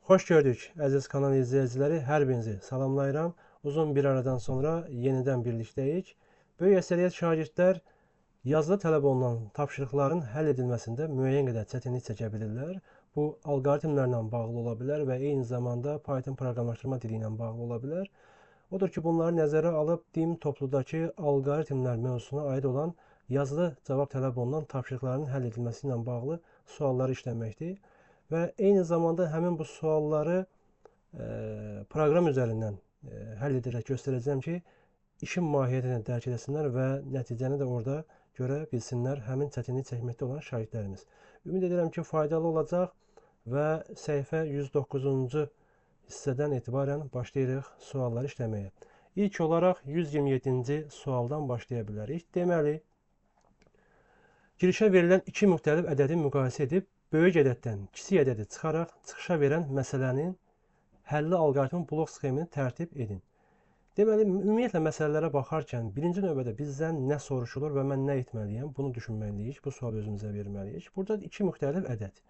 Hoş gördük əziz kanal izləyiciləri. Hər birinizi salamlayıram. Uzun bir aradan sonra yenidən birlikdəyik. Böyük əksəriyyət şagirdlər yazılı tələb olunan tapşırıqların həll edilməsində müəyyən qədər çətinlik çəkə bilirlər. Bu alqoritmlərlə bağlı ola bilər və eyni zamanda Python proqramlaşdırma dili ilə bağlı ola bilər. Odur ki, bunları nəzərə alıb DIM topludakı alqoritmlər mövzusuna aid olan yazılı cavab tələb olunan tapşırıqların həll edilməsi ilə bağlı sualları işləməkdir. Və eyni zamanda həmin bu sualları proqram üzərindən həll edərək göstərəcəm ki, işin mahiyyətini dərk edəsinlər və nəticəni də orada görə bilsinlər həmin çətinlik çəkməkdə olan şagirdlərimiz. Ümid edirəm ki, faydalı olacaq və səhifə 109-cu hissədən etibarən başlayırıq sualları işləməyə. İlk olaraq 127-ci sualdan başlaya bilərik. Deməli, girişə verilən iki müxtəlif ədədi müqayisə edib böyük ədəddən kiçik ədədi çıxaraq çıxışa verən məsələnin həlli alqoritmin blok sxemini tərtib edin. Deməli, ümumiyyətlə məsələlərə baxarkən birinci növbədə bizdən nə soruşulur və mən nə etməliyəm? Bunu düşünməliyik, bu sualı özümüzə verməliyik. Burada iki müxtəlif ədəd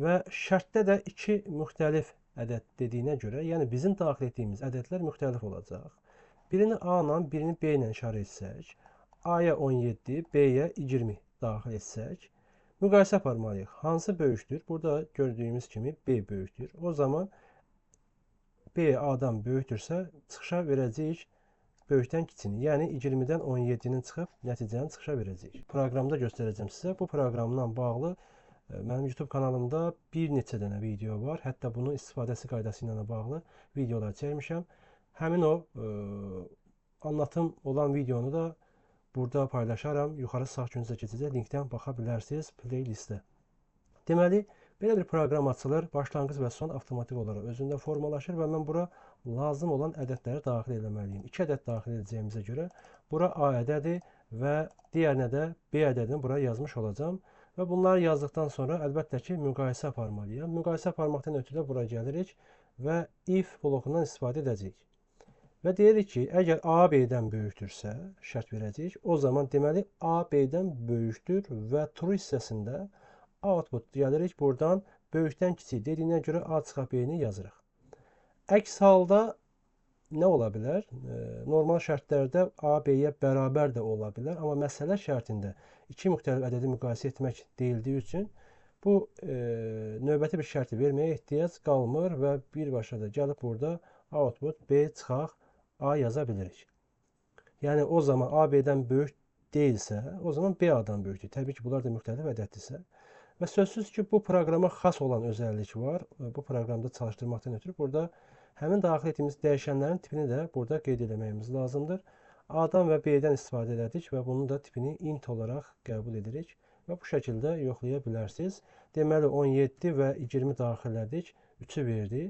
və şərtdə də iki müxtəlif ədəd dediyinə görə, yəni bizim daxil etdiyimiz ədədlər müxtəlif olacaq. Birini A ilə, birini B ilə işarə etsək, A-ya 17, B-yə 20 daxil etsək, müqayisə aparmalıyıq. Hansı böyükdür? Burada gördüyümüz kimi B böyükdür. O zaman B A-dan böyükdürsə, çıxışa verəcəyik böyükdən kiçini. Yəni 20-dən 17-nin çıxıb nəticəni çıxışa verəcəyik. Proqramda göstərəcəm sizə. Bu proqramla bağlı mənim YouTube kanalımda bir neçə dənə video var. Hətta bunun istifadəsi qaydası ilə bağlı videolar çəkmişəm. Həmin o anlatım olan videonu da burada paylaşaram. Yuxarı sağ küncə keçəcək linkdən baxa bilərsiniz playlistə. Deməli, belə bir proqram açılır. Başlanğıc və son avtomatik olaraq özündə formalaşır və mən bura lazım olan ədədləri daxil etməliyim. 2 ədəd daxil edəcəyimizə görə bura A ədədi və digərinə də B ədədini bura yazmış olacağım. Və bunları yazdıqdan sonra əlbəttə ki, müqayisə aparmalıyam. Müqayisə aparmaqdan ötürü də bura gəlirik və if blokundan istifadə edəcəyik. Və deyirik ki, əgər A B-dən böyükdürsə, şərt verəcəyik, o zaman deməli A B-dən böyükdür və true hissəsində output gəlirik. Buradan böyükdən kiçik dediyinə görə A çıxaq B-ni yazırıq. Əks halda nə ola bilər? Normal şərtlərdə A B-yə bərabər də ola bilər, amma məsələ şərtində iki müxtəlif ədədi müqayisə etmək deyildiyi üçün bu növbəti bir şərti verməyə ehtiyac qalmır və birbaşa da gəlib burada output B çıxaq A yaza bilirik. Yəni o zaman A B-dən böyük deyilsə, o zaman B A-dan böyükdür. Təbii ki, bunlar da müxtəlif ədəddirsə. Və sözsüz ki, bu proqrama xas olan özəllik var. Bu proqramda çalışdırmaqdan ötürü burada həmin daxil etdiyimiz dəyişənlərin tipini də burada qeyd etməyimiz lazımdır. A-dan və B-dən istifadə elədik və bunun da tipini int olaraq qəbul edirik və bu şəkildə yoxlaya bilərsiniz. Deməli 17 və 20 daxil etdik, 3-ü verdi.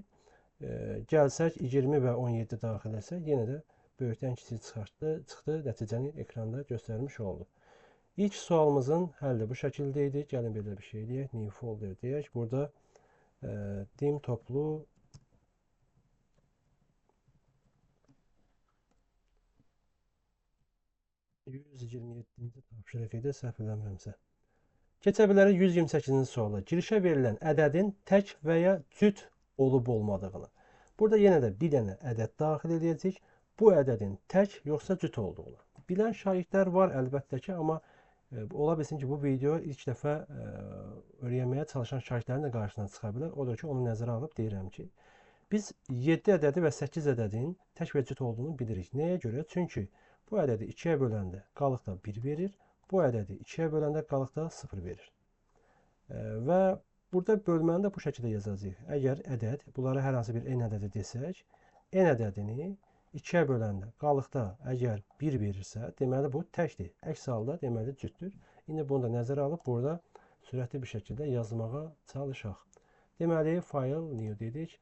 Gəlsək 20 və 17 daxil etsək, yenə də böyükdən kiçik çıxdı, nəticəni ekranda göstərmiş oldu. İlk sualımızın həlli bu şəkildə idi. Gəlin belə bir şey deyək, new folder deyək. Burada dim toplu %127-ci tapşırıq idi, səhv eləmirəmsə. Keçə bilərik 128-ci suala. Girişə verilən ədədin tək və ya cüt olub-olmadığını. Burada yenə də bir dənə ədəd daxil edəcəyik. Bu ədədin tək yoxsa cüt olduğunu. Bilən şagirdlər var əlbəttə ki, amma ola bilsin ki, bu video ilk dəfə öyrənməyə çalışan şagirdlərin də qarşısına çıxa bilər. Odur ki, onu nəzərə alıb deyirəm ki, biz 7 ədədi və 8 ədədin tək və cüt olduğunu bilirik. Nəyə görə? Çünki bu ədədi 2-yə böləndə qalıqda 1 verir. Bu ədədi 2-yə böləndə qalıqda 0 verir. Və burada bölməni də bu şəkildə yazacağıq. Əgər ədəd, bunlara hər hansı bir n ədədi desək, n ədədini 2-yə böləndə qalıqda əgər 1 verirsə, deməli bu təkdir. Əks halda deməli cütdür. İndi bunu da nəzərə alıb burada sürətli bir şəkildə yazmağa çalışaq. Deməli file new dedik.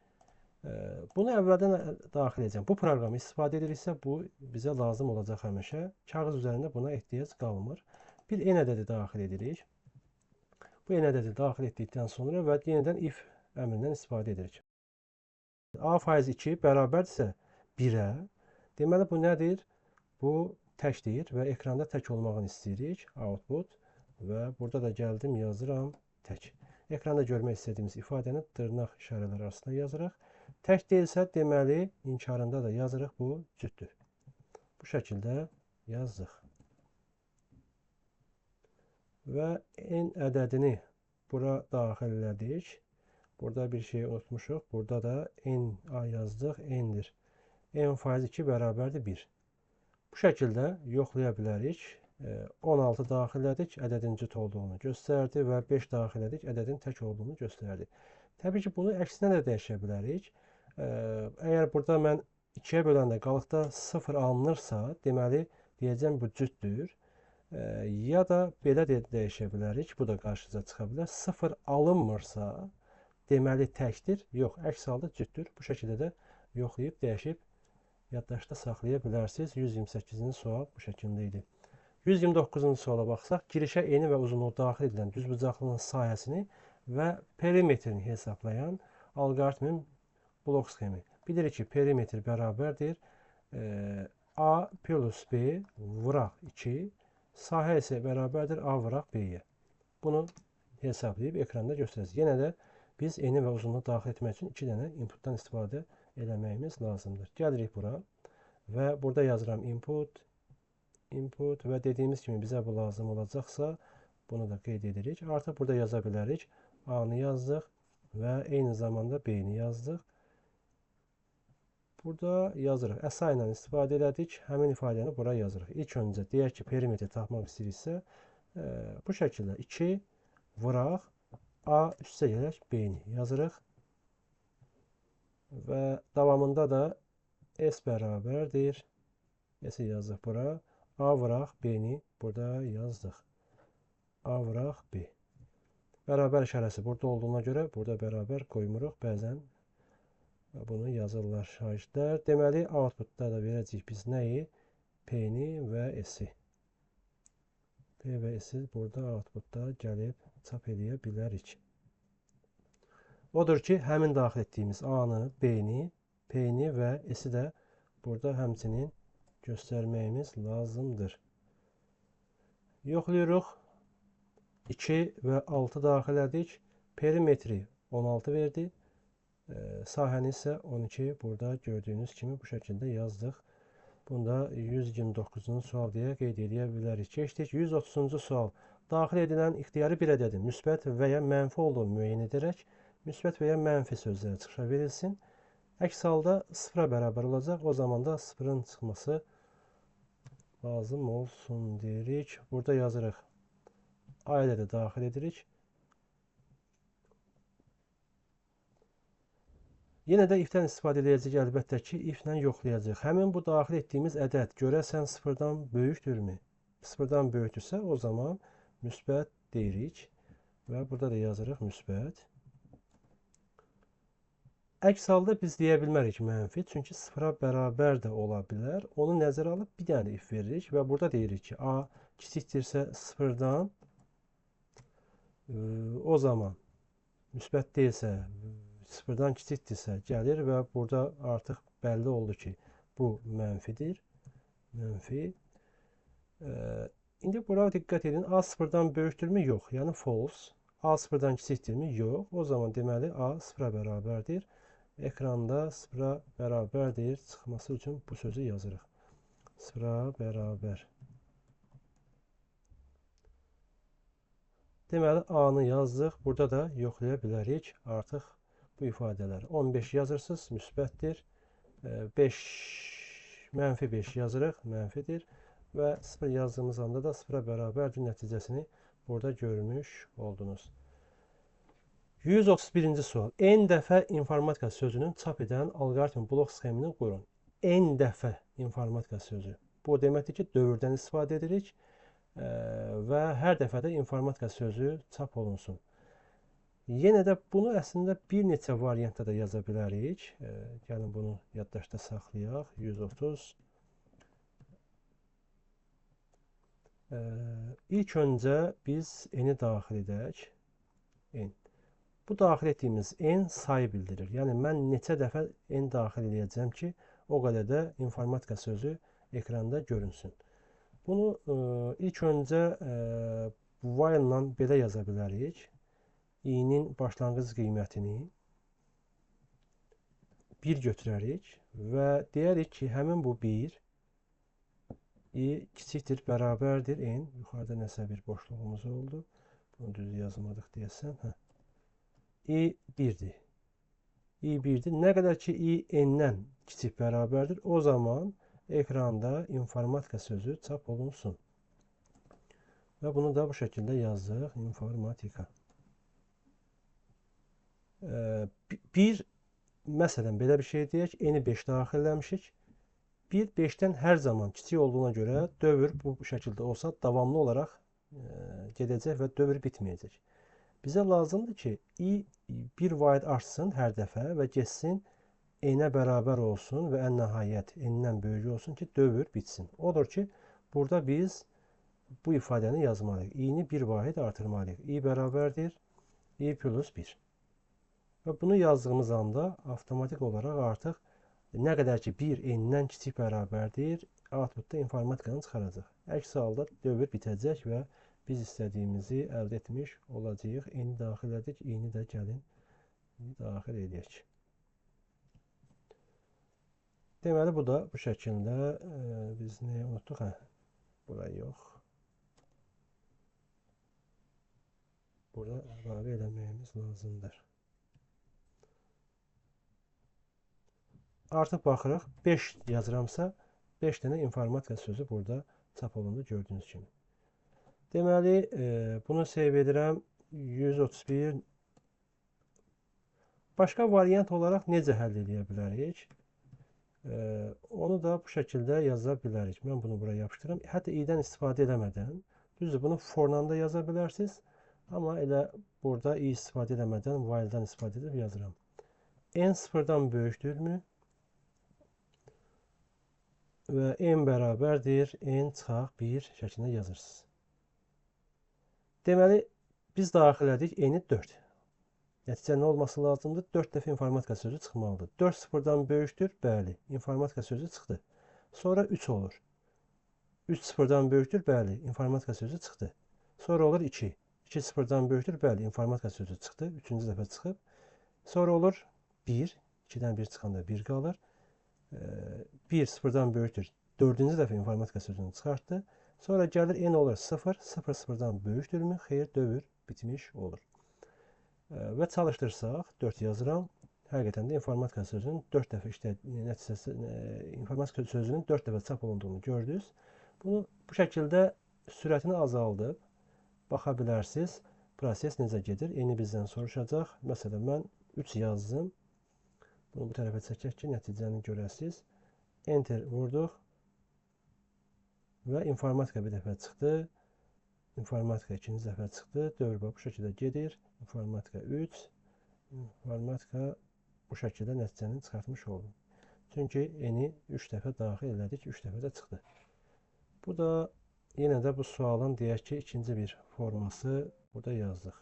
Bunu əvvəldən daxil edəcəm. Bu proqramı istifadə ediriksə, bu bizə lazım olacaq həmişə. Kağız üzərində buna ehtiyac qalmır. Bir n ədədi daxil edirik. Bu n ədədi daxil etdikdən sonra və yenidən if əmrindən istifadə edirik. A faiz 2 bərabərdirsə 1-ə. Deməli bu nədir? Bu təkdir və ekranda tək olmağını istəyirik. Output və burada da gəldim yazıram tək. Ekranda görmək istədiyimiz ifadəni dırnaq işarələri arasında yazırıq. Tək deyilsə, deməli, inkarında da yazırıq, bu cütdür. Bu şəkildə yazdıq. Və n ədədini bura daxil elədik. Burada bir şey unutmuşuq. Burada da n yazdıq, n-dir. n faiz 2 bərabərdir 1. Bu şəkildə yoxlaya bilərik. 16 daxil elədik, ədədin cüt olduğunu göstərdi və 5 daxil elədik, ədədin tək olduğunu göstərdi. Təbii ki, bunu əksinə də dəyişə bilərik. Əgər burada mən 2-yə böləndə qalıqda 0 alınırsa, deməli, deyəcəm bu cütdür. Ya da belə də dəyişə bilərik, bu da qarşınıza çıxa bilər. 0 alınmırsa, deməli təkdir, yox, əks halda cütdür. Bu şəkildə də yoxlayıb, dəyişib, yaddaşda saxlaya bilərsiniz. 128-ci sual bu şəkildə idi. 129-cu suala baxsaq, girişə eni və uzunluğu daxil edilən düzbucaqlının sahəsini və perimetrini hesablayan alqoritmin blok sxemi. Bilirik ki, perimetr bərabərdir A plus B vuraq 2, sahə isə bərabərdir A vuraq B-yə. Bunu hesablayıb ekranda göstərəcək. Yenə də biz eni və uzunluğu daxil etmək üçün 2 dənə inputdan istifadə eləməyimiz lazımdır. Gəlirik bura və burada yazıram input və dediyimiz kimi bizə bu lazım olacaqsa bunu da qeyd edirik. Artıq burada yaza bilərik. A-nı yazdıq və eyni zamanda B-ni yazdıq. Burada yazırıq. Əsa ilə istifadə elədik. Həmin ifadəni bura yazırıq. İlk öncə deyək ki, perimetri tapmaq istəyiriksə bu şəkildə 2 vuraq A üstə gələk B-ni yazırıq. Və davamında da S bərabərdir. S-i yazdıq bura. A vuraq B-ni burada yazdıq. A vuraq B. Bərabər işarəsi burada olduğuna görə burada bərabər qoymuruq. Bəzən bunu yazırlar şagirdlər. Deməli, outputda da verəcəyik biz nəyi? P-ni və S-i. P və S-i burada outputda gəlib çap eləyə bilərik. Odur ki, həmin daxil etdiyimiz A-nı, B-ni, P-ni və S-i də burada həmçinin göstərməyimiz lazımdır. Yoxlayırıq. 2 və 6 daxil edik. Perimetri 16 verdi. Sahəni isə 12 burada gördüyünüz kimi bu şəkildə yazdıq. Bunda 129-cu sual deyə qeyd edə bilərik. Keçdik 130-cu sual. Daxil edilən ixtiyari bir ədədin müsbət və ya mənfi olduğunu müəyyən edərək müsbət və ya mənfi sözləri çıxışa verilsin. Əks halda 0-a bərabər olacaq. O zaman da 0-ın çıxması lazım olsun deyirik. Burada yazırıq. A ədədi daxil edirik. Yenə də if-dən istifadə edəcəyik, əlbəttə ki, if-lə yoxlayacaq. Həmin bu daxil etdiyimiz ədəd görəsən 0-dan böyükdürmü? 0-dan böyükdürsə, o zaman müsbət deyirik. Və burada da yazırıq müsbət. Əks halda biz deyə bilmərik mənfi, çünki 0-a bərabər də ola bilər. Onu nəzərə alıb bir dənə if veririk və burada deyirik ki, A kiçikdirsə 0-dan, o zaman müsbət deyilsə, 0-dan kiçikdirsə gəlir və burada artıq bəlli oldu ki, bu mənfidir. Mənfi. İndi bura diqqət edin. A 0-dan böyükdürmü? Yox. Yəni false. A 0-dan kiçikdirmi? Yox. O zaman deməli A 0-a bərabərdir. Ekranda 0-a bərabərdir çıxması üçün bu sözü yazırıq. 0-a bərabər. Deməli, A-nı yazdıq. Burada da yoxlaya bilərik. Artıq bu ifadələr. 15 yazırsınız, müsbətdir. 5, mənfi 5 yazırıq, mənfidir. Və 0 yazdığımız anda da 0-a bərabərdir nəticəsini burada görmüş oldunuz. 131-ci sual. N dəfə informatika sözünün çap edən alqoritm blok sxemini qurun. N dəfə informatika sözü. Bu deməkdir ki, dövrdən istifadə edirik və hər dəfə də informatika sözü çap olunsun. Yenə də bunu əslində bir neçə variantda da yaza bilərik. Gəlin bunu yaddaşda saxlayaq. 130. İlk öncə biz n-i daxil edək. N. Bu daxil etdiyimiz n sayı bildirir. Yəni mən neçə dəfə n daxil edəcəm ki, o qədər də informatika sözü ekranda görünsün. Bunu ilk öncə while-la belə yaza bilərik. i-nin başlanğıc qiymətini 1 götürərik və deyərik ki, həmin bu 1 i kiçikdir, bərabərdir n. Yuxarıda nəsə bir boşluğumuz oldu. Bunu düz yazmadıq deyəsən. i 1-dir. i 1-dir. Nə qədər ki i n-dən kiçik bərabərdir, o zaman ekranda informatika sözü çap olunsun. Və bunu da bu şəkildə yazdıq. İnformatika. Məsələn, belə bir şey deyək. N-i 5 daxil eləmişik. 1 5-dən hər zaman kiçik olduğuna görə dövr bu şəkildə olsa davamlı olaraq gedəcək və dövr bitməyəcək. Bizə lazımdır ki, i 1 vaid artsın hər dəfə və getsin n-ə bərabər olsun və ən nəhayət n-dən böyük olsun ki, dövr bitsin. Odur ki, burada biz bu ifadəni yazmalıyıq. i-ni 1 vahid artırmalıyıq. i bərabərdir i plus 1. Və bunu yazdığımız anda avtomatik olaraq artıq nə qədər ki 1 n-dən kiçik bərabərdir, outputda informatikadan çıxaracaq. Əks halda dövr bitəcək və biz istədiyimizi əldə etmiş olacağıq. N-i daxil edik, i-ni də gəlin daxil edək. Deməli, bu da bu şəkildə biz nəyə unutduq? Bura yox. Burada əlavə eləməyimiz lazımdır. Artıq baxırıq, 5 yazıramsa, 5 dənə informatika sözü burada çap olundu gördüyünüz kimi. Deməli, bunu save edirəm. 131. Başqa variant olaraq necə həll edə bilərik? Onu da bu şəkildə yaza bilərik. Mən bunu buraya yapışdırıram. Hətta i-dən istifadə eləmədən, düzdür, bunu for-dan da yaza bilərsiniz. Amma elə burada i istifadə eləmədən while-dan istifadə edib yazıram. N sıfırdan böyükdürmü? Və n bərabərdir, n çıxaq 1 şəklində yazırsınız. Deməli, biz daxil edik n-i 4. Nəticə nə olması lazımdır? 4 dəfə informatika sözü çıxmalıdır. 4 sıfırdan böyükdür, bəli, informatika sözü çıxdı. Sonra 3 olur. 3 sıfırdan böyükdür, bəli, informatika sözü çıxdı. Sonra olur 2. 2 sıfırdan böyükdür, bəli, informatika sözü çıxdı. 3-cü dəfə çıxıb. Sonra olur 1. 2-dən 1 çıxanda 1 qalır. 1 sıfırdan böyükdür. 4-cü dəfə informatika sözünü çıxartdı. Sonra gəlir n olur 0. 0 sıfırdan böyükdürmü? Xeyr, dövr bitmiş olur. Və çalışdırsaq, 4 yazıram. Həqiqətən də informatika sözünün 4 dəfə nəticəsi, informatika sözünün 4 dəfə çap olunduğunu gördünüz. Bunu bu şəkildə sürətini azaldıb baxa bilərsiniz. Proses necə gedir? N-i bizdən soruşacaq. Məsələn, mən 3 yazdım. Bunu bu tərəfə çəkək ki, nəticəni görəsiniz. Enter vurduq. Və informatika bir dəfə çıxdı. İnformatika ikinci dəfə çıxdı. Dövr bu şəkildə gedir. İnformatika 3. İnformatika bu şəkildə nəticəni çıxartmış oldu. Çünki n-i 3 dəfə daxil elədik. 3 dəfə də çıxdı. Bu da yenə də bu sualın deyək ki, ikinci bir forması burada yazdıq.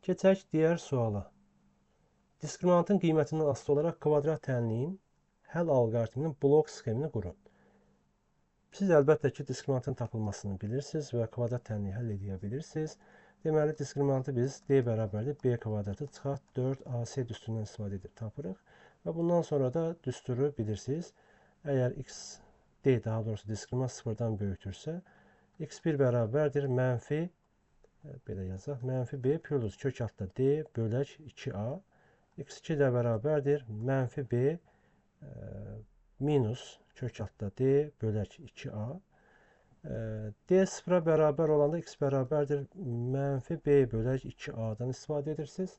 Keçək digər suala. Diskriminantın qiymətindən asılı olaraq kvadrat tənliyin həll alqoritminin blok sxemini qurun. Siz əlbəttə ki, diskriminantın tapılmasını bilirsiniz və kvadrat tənliyi həll edə bilirsiniz. Deməli, diskriminantı biz d bərabərdir b kvadratı çıxart 4ac düsturundan istifadə edib tapırıq. Və bundan sonra da düsturu bilirsiniz. Əgər d daha doğrusu diskriminant sıfırdan böyükdürsə, x1 bərabərdir mənfi, belə yazaq, mənfi b plus kök altda d bölək 2a. x2 də bərabərdir mənfi b minus kök altda d bölək 2a. D sıfıra bərabər olanda x bərabərdir mənfi b bölək 2a-dan istifadə edirsiniz.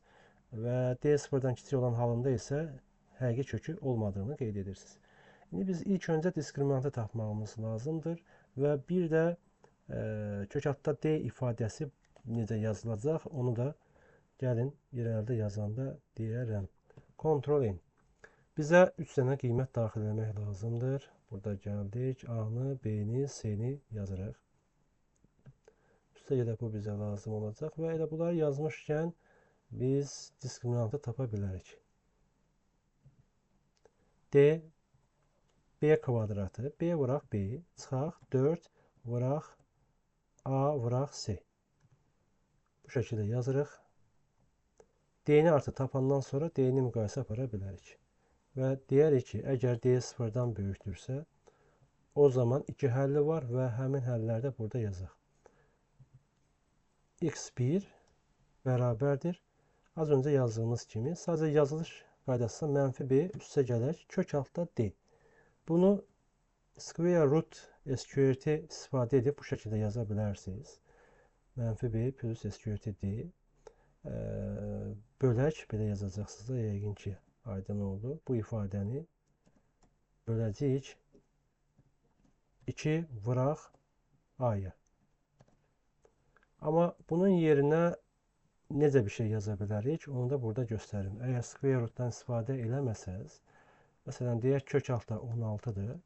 Və d sıfırdan kiçik olan halında isə həqiqi kökü olmadığını qeyd edirsiniz. İndi biz ilk öncə diskriminantı tapmağımız lazımdır. Və bir də kök altda d ifadəsi necə yazılacaq, onu da gəlin irəlidə yazanda deyərəm. Ctrl N. Bizə 3 dənə qiymət daxil etmək lazımdır. Burada gəldik. A-nı, B-ni, C-ni yazırıq. Üstəgələ bu bizə lazım olacaq. Və elə bunları yazmışkən biz diskriminantı tapa bilərik. D, B kvadratı. B vuraq B. Çıxaq 4 vuraq A vuraq C. Bu şəkildə yazırıq. D-ni artıq tapandan sonra D-ni müqayisə apara bilərik. Və deyərik ki, əgər D sıfırdan böyükdürsə, o zaman 2 həlli var və həmin həlləri də burada yazaq. X1 bərabərdir. Az öncə yazdığımız kimi, sadəcə yazılış qaydasında mənfi B üstə gələk, kök altda D. Bunu square root SQRT istifadə edib bu şəkildə yaza bilərsiniz. Mənfi B plus SQRT D. Bölək, belə yazacaqsınız da, yəqin ki, aydın oldu. Bu ifadəni böləcəyik 2 vuraq A-ya. Amma bunun yerinə necə bir şey yaza bilərik, onu da burada göstərim. Əgər square rootdan istifadə eləməsəz, məsələn, deyək kök altda 16-dır.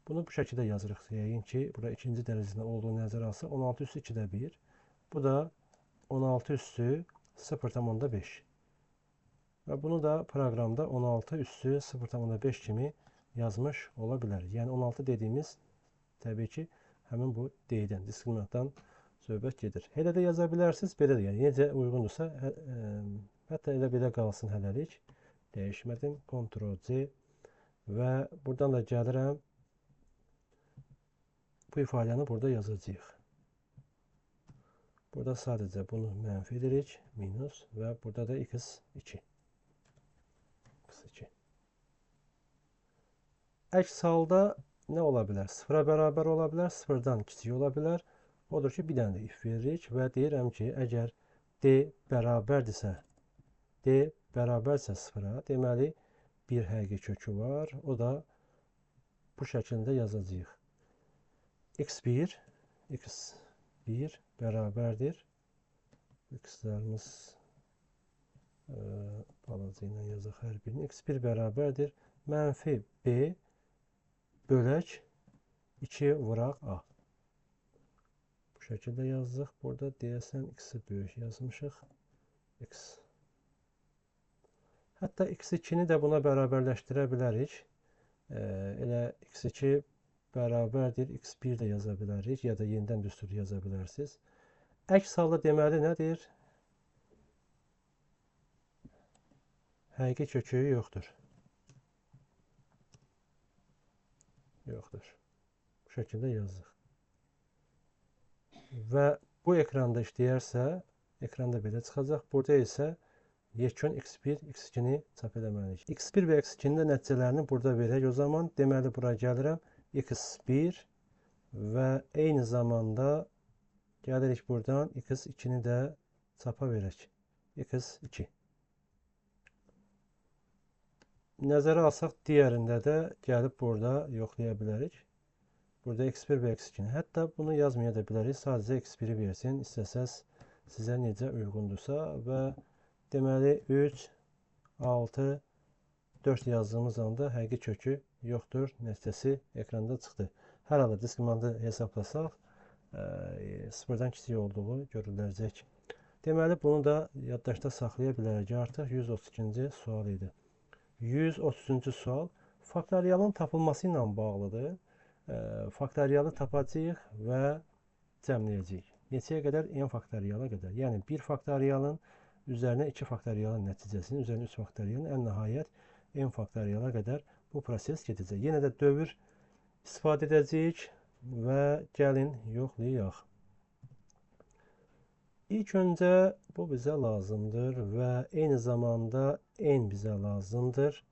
Bunu bu şəkildə yazırıq. Yəqin ki, burada ikinci dərəcədə olduğu nəzərə alsa, 16 üstü 2-də 1. Bu da 16 üstü 0,5. Və bunu da proqramda 16 üstü 0,5 kimi yazmış ola bilər. Yəni 16 dediyimiz təbii ki, həmin bu D-dən, diskriminantdan söhbət gedir. Elə də yaza bilərsiniz, belə də, yəni necə uyğundursa, hətta elə belə qalsın hələlik. Dəyişmədim, Ctrl+C və buradan da gəlirəm. Bu ifadəni burada yazacağıq. Burada sadəcə bunu mənfi edirik, minus və burada da x2. x2. Əks halda nə ola bilər? Sıfıra bərabər ola bilər, sıfırdan kiçik ola bilər. Odur ki, bir dənə də if veririk və deyirəm ki, əgər D bərabərdirsə, sıfıra, deməli, bir həqiqi kökü var. O da bu şəkildə yazacağıq. x1 bərabərdir. X-lərimiz balaca ilə yazaq hər birini. x1 bərabərdir. Mənfi B bölək 2 vuraq A. Bu şəkildə yazdıq. Burada deyəsən x-i böyük yazmışıq. X. Hətta x2-ni də buna bərabərləşdirə bilərik. Elə x2 bərabərdir, x1 də yaza bilərik, ya da yenidən düstur yaza bilərsiniz. Əks halda deməli nədir? Həqiqi kökü yoxdur. Yoxdur. Bu şəkildə yazdıq. Və bu ekranda işləyərsə, ekranda belə çıxacaq. Burada isə yekun x1, x2-ni çap eləməliyik. x1 və x2-nin də nəticələrini burada verək. O zaman deməli bura gəlirəm. x1 və eyni zamanda gəlirik buradan x2-ni də çapa verək. x2. Nəzərə alsaq, digərində də gəlib burada yoxlaya bilərik. Burada x1 və x2-ni. Hətta bunu yazmaya da bilərik. Sadəcə x1-i versin. İstəsəz sizə necə uyğundursa və deməli 3, 6, 4 yazdığımız anda həqiqi kökü yoxdur. Nəticəsi ekranda çıxdı. Hər halda diskriminantı hesablasaq, sıfırdan kiçik olduğu görüləcək. Deməli, bunu da yaddaşda saxlaya bilərik. Artıq 132-ci sual idi. 130-cu sual faktorialın tapılması ilə bağlıdır. Faktorialı tapacağıq və cəmləyəcəyik. Neçəyə qədər? N faktoriala qədər. Yəni, 1 faktorialın üzərinə 2 faktorialın nəticəsinin, üzərinə 3 faktorialın, ən nəhayət N faktoriala qədər bu proses gedəcək. Yenə də dövr istifadə edəcəyik və gəlin yoxlayaq. İlk öncə bu bizə lazımdır və eyni zamanda N bizə lazımdır.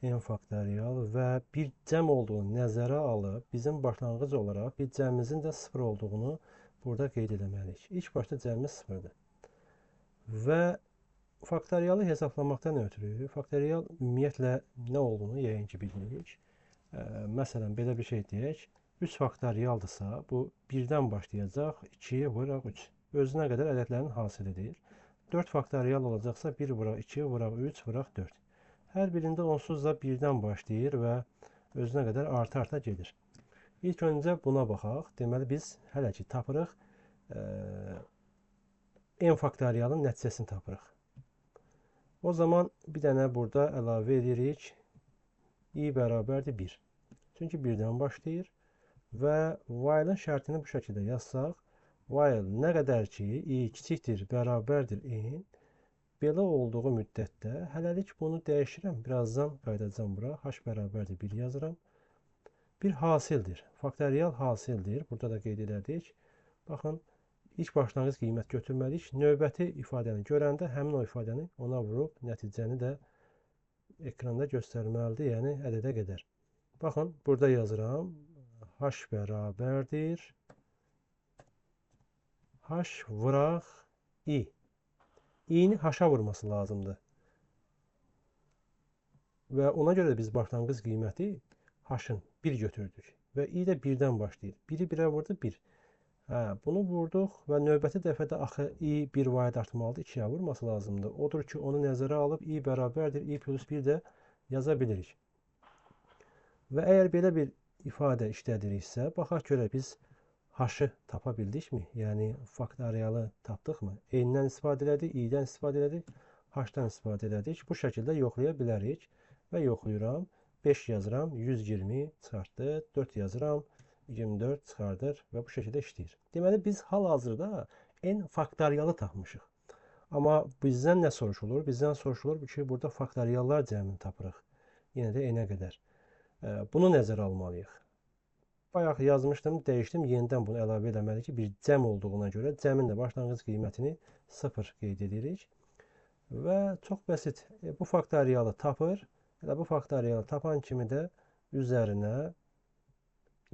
N faktorial və bir cəm olduğunu nəzərə alıb, bizim başlanğıc olaraq bir cəmimizin də 0 olduğunu burada qeyd etməliyik. İlk başda cəmimiz 0-dır. Və faktorialı hesablamaqdan ötürü, faktorial ümumiyyətlə nə olduğunu yəqin ki bilmirik. Məsələn, belə bir şey deyək. 3 faktorialdırsa, bu 1-dən başlayacaq, 2-yə vuraq 3. Özünə qədər ədədlərin hasilidir. 4 faktorial olacaqsa, 1 vuraq 2, vuraq 3, vuraq 4. Hər birində onsuz da 1-dən başlayır və özünə qədər arta-arta gedir. İlk öncə buna baxaq. Deməli, biz hələ ki tapırıq. N faktorialın nəticəsini tapırıq. O zaman bir dənə burada əlavə edirik. I bərabərdir 1. Çünki 1-dən başlayır və while-ın şərtini bu şəkildə yazsaq, While nə qədər ki, i kiçikdir, bərabərdir n, belə olduğu müddətdə, hələlik bunu dəyişirəm, birazdan qayıdacam bura, h bərabərdir 1 yazıram. Bir hasildir, faktorial hasildir, burada da qeyd edədik. Baxın, ilk başlanğıc qiymət götürməliyik, növbəti ifadəni görəndə həmin o ifadəni ona vurub, nəticəni də ekranda göstərməlidir, yəni ədədə qədər. Baxın, burada yazıram, h bərabərdir, h vuraq i. i-ni h-a vurması lazımdır. Və ona görə də biz başlanğıc qiyməti h-ın 1 götürdük. Və i də 1-dən başlayır. 1-i 1-ə vurdu, 1. Bunu vurduq və növbəti dəfədə axı i 1 vahid artmalıdır, 2-yə vurması lazımdır. Odur ki, onu nəzərə alıb i bərabərdir, i plus 1 də yaza bilirik. Və əgər belə bir ifadə işlədiriksə, baxaq görə biz h-ı tapa bildikmi? Yəni, faktorialı tapdıqmı? N-dən istifadə elədik, i-dən istifadə elədik, h-dan istifadə elədik. Bu şəkildə yoxlaya bilərik. Və yoxlayıram. 5 yazıram, 120 çıxartdı. 4 yazıram, 24 çıxardır və bu şəkildə işləyir. Deməli, biz hal-hazırda n faktorialı tapmışıq. Amma bizdən nə soruşulur? Bizdən soruşulur ki, burada faktoriallar cəmini tapırıq. Yenə də n-ə qədər. Bunu nəzərə almalıyıq. Bayaq yazmışdım, dəyişdim, yenidən bunu əlavə eləməliyik ki, bir cəm olduğuna görə cəmin də başlanğıc qiymətini 0 qeyd edirik. Və çox bəsit, bu faktorialı tapır. Bu faktorialı tapan kimi də üzərinə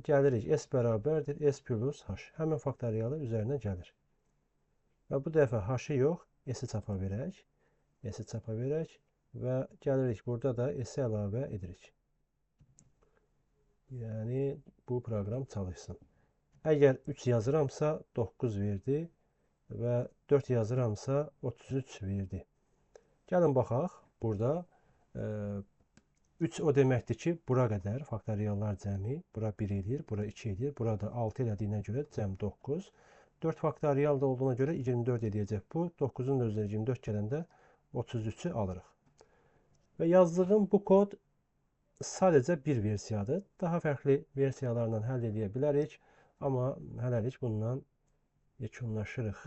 gəlirik. S bərabərdir, S plus H. Həmin faktorialı üzərinə gəlir. Və bu dəfə H-ı yox, S-i çapa verək. S-i çapa verək və gəlirik. Burada da S-i əlavə edirik. Yəni, bu proqram çalışsın. Əgər 3 yazıramsa 9 verdi və 4 yazıramsa 33 verdi. Gəlin baxaq, burada 3 o deməkdir ki, bura qədər faktoriallar cəmi, bura 1 edir, bura 2 edir, burada 6 elədiyinə görə cəm 9. 4 faktorial da olduğuna görə 24 edəcək bu. 9-un da üzrə 24 gələndə 33-ü alırıq. Və yazdığım bu kod sadəcə bir versiyadır. Daha fərqli versiyalarla həll edə bilərik. Amma hələlik bundan yekunlaşırıq.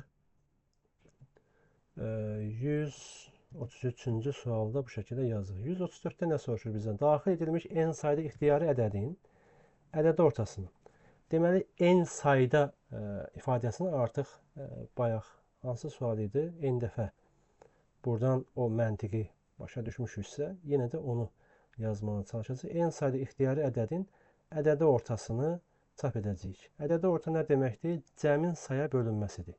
133-cü sualda bu şəkildə yazılır. 134-də nə soruşur bizdən? Daxil edilmiş n sayda ixtiyari ədədin ədədi ortasını. Deməli, n sayda ifadəsini artıq bayaq hansı sual idi? N dəfə buradan o məntiqi başa düşmüşüksə, yenə də onu yazmağa çalışacağıq. N sayda ixtiyari ədədin ədədi ortasını çap edəcəyik. Ədədi orta nə deməkdir? Cəmin saya bölünməsidir.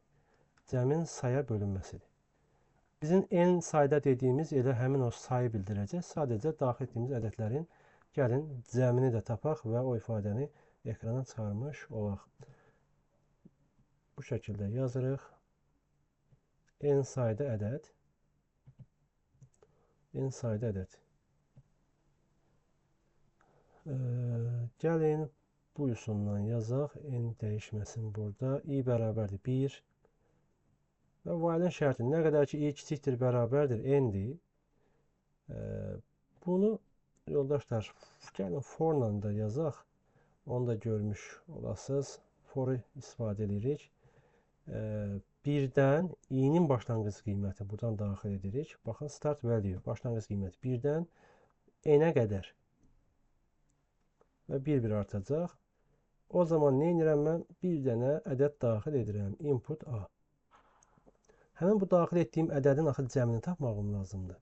Cəmin saya bölünməsidir. Bizim n sayda dediyimiz elə həmin o sayı bildirəcək. Sadəcə daxil etdiyimiz ədədlərin gəlin cəmini də tapaq və o ifadəni ekrana çıxarmış olaq. Bu şəkildə yazırıq. N sayda ədəd. N sayda ədəd. Gəlin bu üsundan yazaq. N dəyişməsin burada. I bərabərdir 1. Və while-in şərti nə qədər ki, i kiçikdir, bərabərdir, n-dir. Bunu, yoldaşlar, gəlin for-la da yazaq. Onu da görmüş olasınız. For-u istifadə edirik. 1-dən i-nin başlanğıc qiyməti buradan daxil edirik. Baxın, start value, başlanğıc qiyməti 1-dən n-ə qədər. Və 1-1 artacaq. O zaman nə edirəm mən? Bir dənə ədəd daxil edirəm. Input A. Həmin bu daxil etdiyim ədədin axı cəmini tapmağım lazımdır.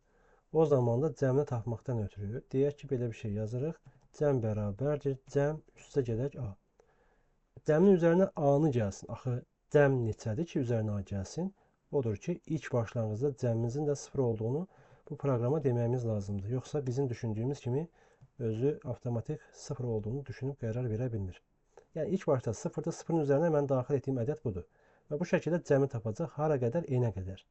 O zaman da cəmini tapmaqdan ötürü deyək ki, belə bir şey yazırıq. Cəm bərabərdir, cəm üstə gedək A. Cəmin üzərinə A-nı gəlsin. Axı cəm neçədir ki, üzərinə A gəlsin? Odur ki, ilk başlanğıcda cəmimizin də 0 olduğunu bu proqrama deməyimiz lazımdır. Yoxsa bizim düşündüyümüz kimi özü avtomatik 0 olduğunu düşünüb qərar verə bilmir. Yəni, ilk başda 0-da 0-ın üzərinə mən daxil etdiyim ədəd budur. Və bu şəkildə cəmi tapacaq, hara qədər, n-ə qədər.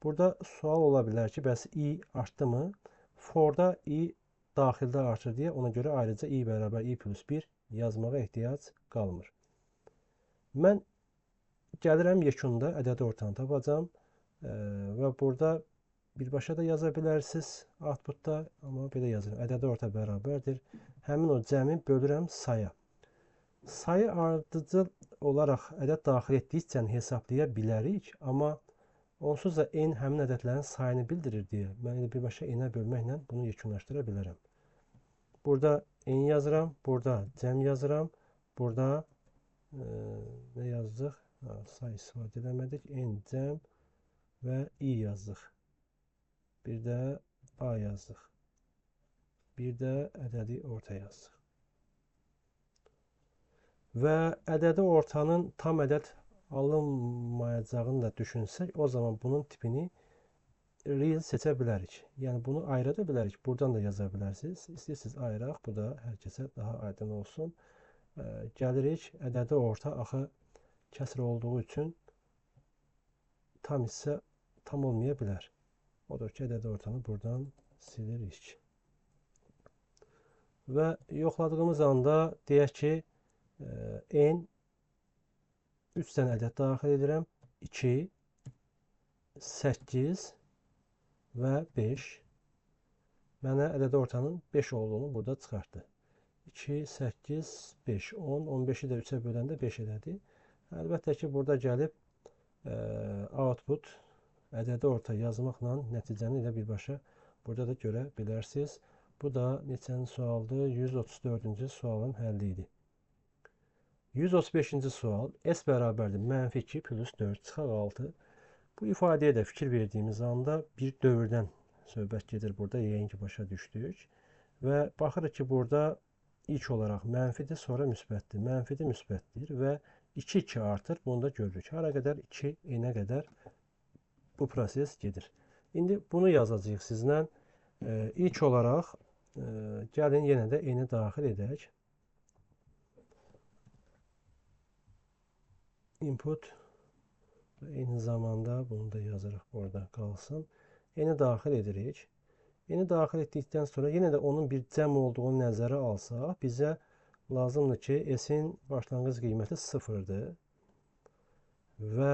Burada sual ola bilər ki, bəs i artdı mı? For-da i daxildə artır deyə, ona görə ayrıca i bərabər i plus 1 yazmağa ehtiyac qalmır. Mən gəlirəm yekunda ədədi ortanı tapacam və burada birbaşa da yaza bilərsiniz outputda, amma belə yazırım. Ədədi orta bərabərdir. Həmin o cəmi bölürəm saya. Sayı ardıcıl olaraq ədəd daxil etdikcə hesablaya bilərik, amma onsuz da n həmin ədədlərin sayını bildirir deyə mən elə birbaşa n-ə bölməklə bunu yekunlaşdıra bilərəm. Burada n yazıram, burada cəm yazıram, burada nə yazdıq? Say istifadə eləmədik. N cəm və i yazdıq. Bir də a yazdıq. Bir də ədədi orta yazdıq. Və ədədi ortanın tam ədəd alınmayacağını da düşünsək, o zaman bunun tipini real seçə bilərik. Yəni bunu ayıra bilərik. Buradan da yaza bilərsiniz. İstəyirsiniz ayıraq. Bu da hər kəsə daha aydın olsun. Gəlirik. Ədədi orta axı kəsr olduğu üçün tam hissə tam olmaya bilər. Odur ki, ədədi ortanı buradan silirik. Və yoxladığımız anda deyək ki, n 3 dənə ədəd daxil edirəm. 2, 8 və 5. Mənə ədədi ortanın 5 olduğunu burada çıxartdı. 2, 8, 5, 10, 15-i də 3-ə böləndə 5 ədədi. Əlbəttə ki, burada gəlib output ədədi orta yazmaqla nəticəni ilə birbaşa burada da görə bilərsiniz. Bu da neçənci sualdır? 134-cü sualın həlli idi. 135-ci sual. S bərabərdir -2 plus 4 çıxaq 6. Bu ifadəyə də fikir verdiyimiz anda bir dövrdən söhbət gedir burada. Yəqin ki, başa düşdük. Və baxırıq ki, burada ilk olaraq mənfidir, sonra müsbətdir. Mənfidir, müsbətdir və 2 artır. Bunu da görürük. Hara qədər 2 n-ə qədər bu proses gedir. İndi bunu yazacağıq sizlə. İlk olaraq gəlin yenə də n-i daxil edək. Input və eyni zamanda bunu da yazırıq, orada qalsın. N-i daxil edirik. N-i daxil etdikdən sonra yenə də onun bir cəm olduğunu nəzərə alsaq, bizə lazımdır ki, S-in başlanğıc qiyməti 0-dır. Və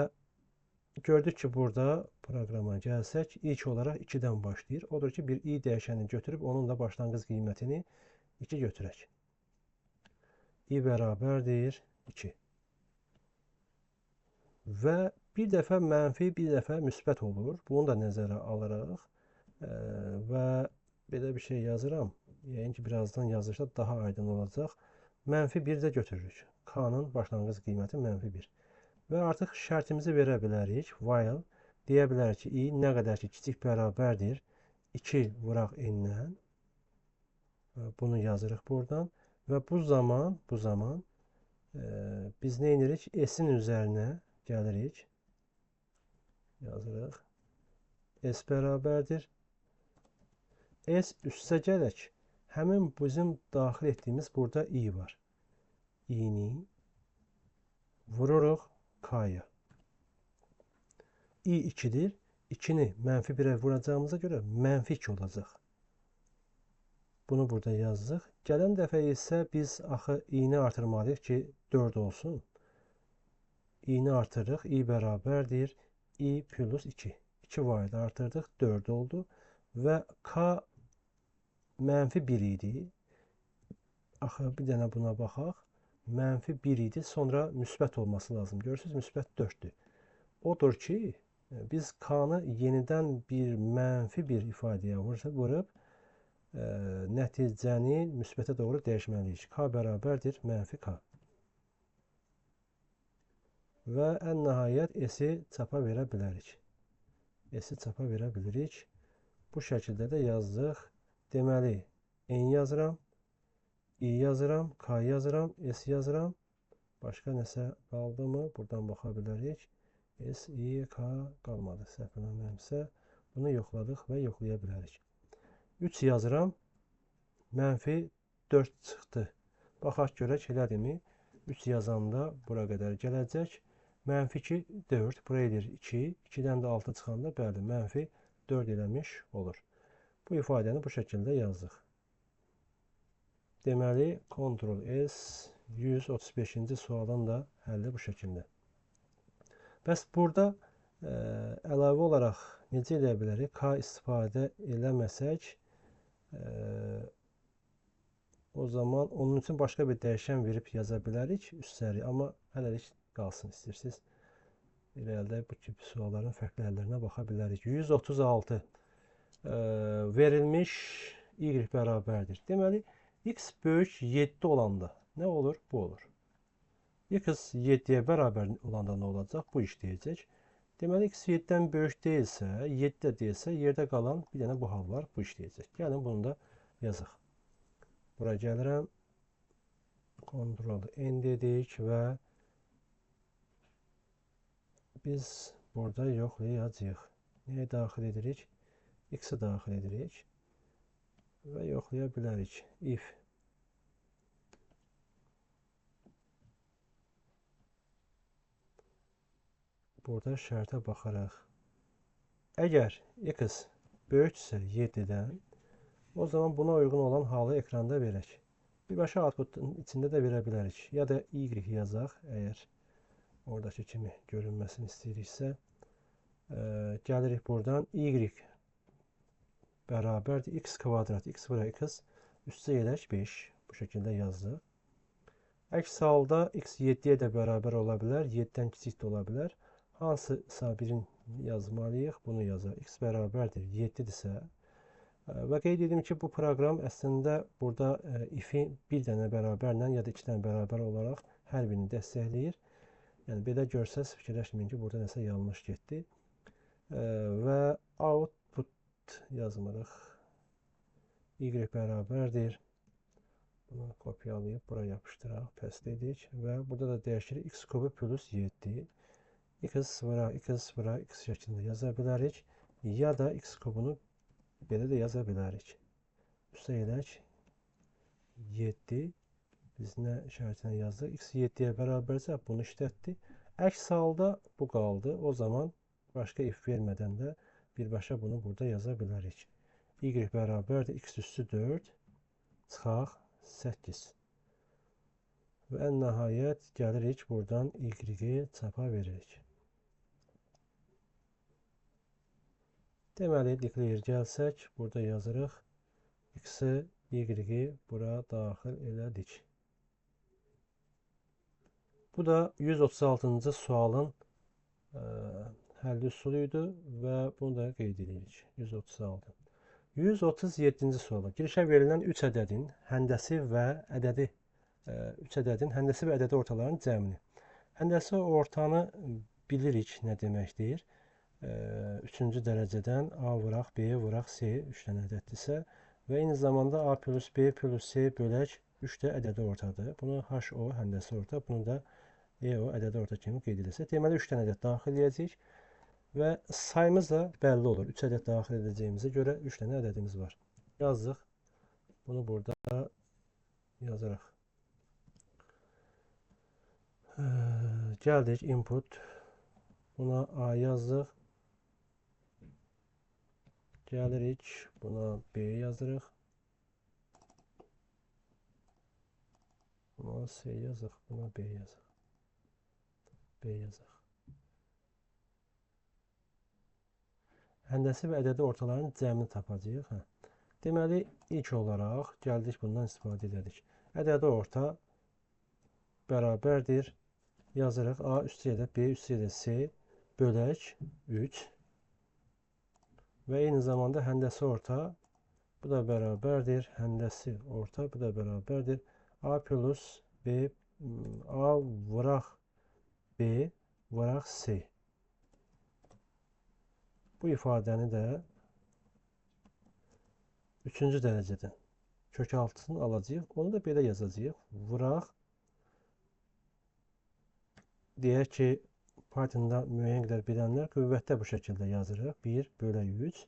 gördük ki, burada proqrama gəlsək, ilk olaraq 2-dən başlayır. Odur ki, bir i dəyişəni götürüb, onun da başlanğıc qiymətini 2 götürək. i bərabərdir 2. Və bir dəfə mənfi, bir dəfə müsbət olur. Bunu da nəzərə alırıq. Və belə bir şey yazıram. Yəqin ki, birazdan yazırsa daha aydın olacaq. -1 də götürürük. K-nın başlanğıc qiyməti -1. Və artıq şərtimizi verə bilərik. While deyə bilərik ki, i nə qədər ki, kiçik bərabərdir 2 vuraq n-dən. Bunu yazırıq buradan. Və bu zaman biz nə edirik? S-in üzərinə gəlirik. Yazırıq. S bərabərdir. S üstə gələk. Həmin bizim daxil etdiyimiz burada i var. i-ni vururuq k-ya. i 2-dir. 2-ni -1-ə vuracağımıza görə -2 olacaq. Bunu burada yazdıq. Gələn dəfə isə biz axı i-ni artırmalıyıq ki, 4 olsun. i-ni artırırıq. i bərabərdir. i plus 2. 2 var idi, artırdıq. 4 oldu. Və k -1 idi. Axı bir dənə buna baxaq. -1 idi. Sonra müsbət olması lazım. Görürsünüz, müsbət 4-dür. Odur ki, biz k-nı yenidən bir -1 ifadəyə vurub nəticəni müsbətə doğru dəyişməliyik. K bərabərdir -k. Və ən nəhayət S-i çapa verə bilərik. S-i çapa verə bilirik. Bu şəkildə də yazdıq. Deməli, n yazıram, i yazıram, k yazıram, s yazıram. Başqa nəsə qaldı mı? Buradan baxa bilərik. S, i, k qalmadı. Səhv eləmirəmsə, bunu yoxladıq və yoxlaya bilərik. 3 yazıram, -4 çıxdı. Baxaq görək, elədimi? 3 yazanda bura qədər gələcək. -2, 4, buraya edir 2. 2-dən də 6 çıxanda, bəli, -4 eləmiş olur. Bu ifadəni bu şəkildə yazdıq. Deməli, Ctrl-S 135-ci sualın da həlli bu şəkildə. Bəs burada əlavə olaraq necə edə bilərik? K istifadə eləməsək, O zaman onun için başqa bir dəyişən verib yaza bilərik üstəlik. Amma hələlik qalsın istəyirsiniz. İrəlidə bu tip sualların fərqli həllərinə baxa bilərik. 136 verilmiş y bərabərdir. Deməli, x böyük 7 olanda nə olur? Bu olur. X 7-yə bərabər olanda nə olacaq? Bu işləyəcək. Deməli, x 7-dən böyük deyilsə, 7 də deyilsə, yerdə qalan bir dənə bu hal var. Bu işləyəcək. Gəlin bunu da yazaq. Bura gəlirəm. Ctrl N dedik və biz burada yoxlayacağıq. Nəyə daxil edirik? X-i daxil edirik və yoxlaya bilərik. If burada şərtə baxaraq əgər x böyüksə 7-dən, o zaman buna uyğun olan halı ekranda verək. Birbaşa outputun içində də verə bilərik. Ya da y yazaq, əgər oradakı kimi görünməsini istəyiriksə. Gəlirik buradan y bərabərdir x kvadrat, x bura x, üstə yerək 5. Bu şəkildə yazdıq. Əks halda x 7-yə də bərabər ola bilər, 7-dən kiçik də ola bilər. Hansısa birini yazmalıyıq, bunu yazaq. X bərabərdir 7-dirsə və qeyd edim ki, bu proqram əslində burada if-i bir dənə bərabərlə ya da iki dənə bərabər olaraq hər birini dəstəkləyir. Yəni, belə görsəz, fikirləşməyin ki, burada nəsə yanlış getdi. Və output yazmırıq. Y bərabərdir. Bunu kopyalayıb buraya yapışdıraq, pəst edik və burada da dəyişirik x kubu plus 7. X bura x şəklində yaza bilərik. Ya da x kubunu belə də yaza bilərik. Üstə edək 7. Biz nə işarətinə yazdıq? X 7-yə bərabərsə bunu işlətdi. Əks halda bu qaldı. O zaman başqa if vermədən də birbaşa bunu burada yaza bilərik. Y bərabərdir x üstü 4 çıxaq 8. Və ən nəhayət gəlirik buradan y-i çapa veririk. Deməli, declare gəlsək, burada yazırıq x-i, y-i bura daxil elədik. Bu da 136-cı sualın həll üsulu idi və bunu da qeyd edirik. 136. 137-ci suala. Girişə verilən 3 ədədin həndəsi və ədədi 3 ədədin həndəsi və ədədi ortalarının cəmini. Həndəsi ortanı bilirik nə deməkdir. 3-cü dərəcədən A vuraq, B vuraq, C 3 dənə ədəddirsə və eyni zamanda A plus B plus C bölək 3 də ədədi ortadır. Bunu HO həndəsi orta, bunu da EO ədədi orta kimi qeyd edilsə. Deməli 3 dənə ədəd daxil edəcəyik və sayımız da bəlli olur. 3 ədəd daxil edəcəyimizə görə 3 dənə ədədimiz var. Yazdıq. Bunu burada yazırıq. Gəldik input. Buna A yazdıq. Gəlirik. Buna B yazırıq. Buna C yazıq. Buna B yazıq. B yazaq. Həndəsi və ədədi ortaların cəmini tapacağıq. Deməli, ilk olaraq gəldik bundan istifadə edirik. Ədədi orta bərabərdir. Yazırıq A üstü ilə B üstü ilə C bölək 3 və eyni zamanda həndəsi orta bu da bərabərdir. Həndəsi orta bu da bərabərdir. A plus B A vuraq B vuraq C. Bu ifadəni də 3-cü dərəcədən kök altısını alacağıq. Onu da belə yazacağıq. Vuraq deyək ki, Python'da müəyyən qədər bilənlər qüvvətdə bu şəkildə yazırıq. 1 bölək 3.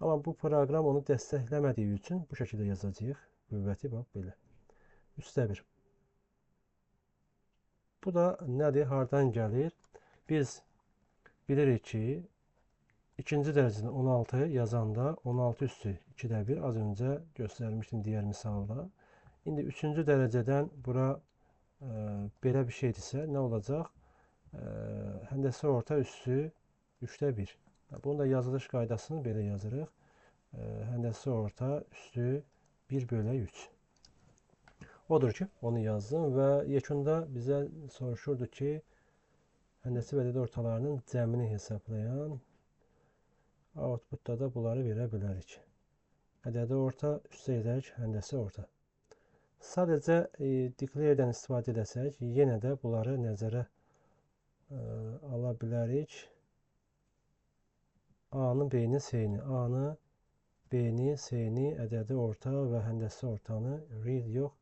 Amma bu proqram onu dəstəkləmədiyi üçün bu şəkildə yazacağıq. Qüvvəti bax belə. Üstə 1. Bu da nədir? Hardan gəlir? Biz bilirik ki, ikinci dərəcədən 16 yazanda 16 üstü 2-də 1 az öncə göstərmişdim digər misalda. İndi 3-cü dərəcədən bura belə bir şeydirsə nə olacaq? Həndəsi orta üstü 3-də 1. Bunun da yazılış qaydasını belə yazırıq. Həndəsi orta üstü 1 bölək 3. Odur ki, onu yazdım və yekunda bizə soruşurdu ki, həndəsi və ədədi ortalarının cəmini hesablayan outputda da bunları verə bilərik. Ədədi orta üstə edək, həndəsi orta. Sadəcə declare-dən istifadə edəsək, yenə də bunları nəzərə ala bilərik. A-nı, B-ni, C-ni, A-nı, B-ni, C-ni, ədədi orta və həndəsi ortanı real yox,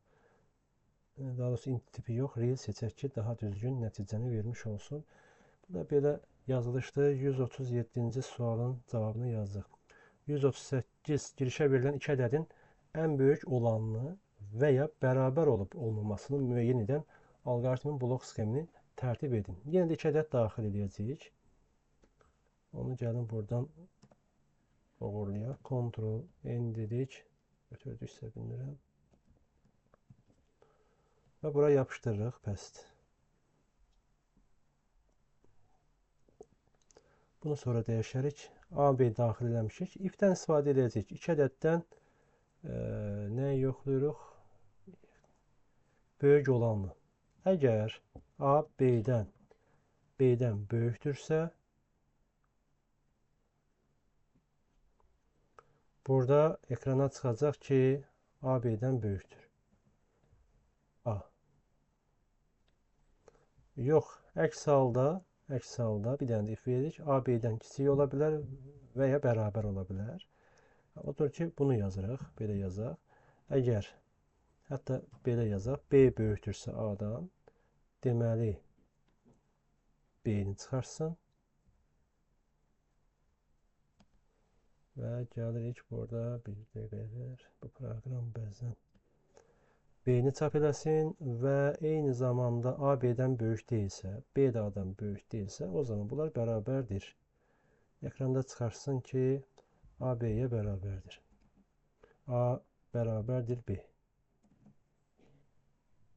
daha doğrusu int tipi yox, real seçək ki, daha düzgün nəticəni vermiş olsun. Bu da belə yazılışdı. 137-ci sualın cavabını yazdıq. 138 girişə verilən iki ədədin ən böyük olanını və ya bərabər olub olmamasını müəyyən edən alqoritmin blok sxemini tərtib edin. Yenə də iki ədəd daxil edəcəyik. Onu gəlin buradan uğurlayaq. Ctrl N dedik. Götürdüksə bilmirəm. Və bura yapışdırırıq. Bəsdir. Bunu sonra dəyişərik. A, B daxil eləmişik. If-dən istifadə edəcəyik. İki ədəddən nəyi yoxlayırıq? Böyük olanı. Əgər A, B-dən böyükdürsə, burada ekrana çıxacaq ki, A, B-dən böyükdür. A. Yox, əks halda bir dənə də if veririk. A, B-dən kiçik ola bilər və ya bərabər ola bilər. Odur ki, bunu yazırıq. Belə yazaq. Əgər, hətta belə yazaq. B böyükdürsə A-dan, deməli, B-ni çıxarsın. Və gəlirik burada bir dəqiqədir. Bu proqram bəzən B-ni çap eləsin və eyni zamanda A, B-dən böyük deyilsə, B də A-dan böyük deyilsə, o zaman bunlar bərabərdir. Ekranda çıxarsın ki, A, B-yə bərabərdir. A bərabərdir B.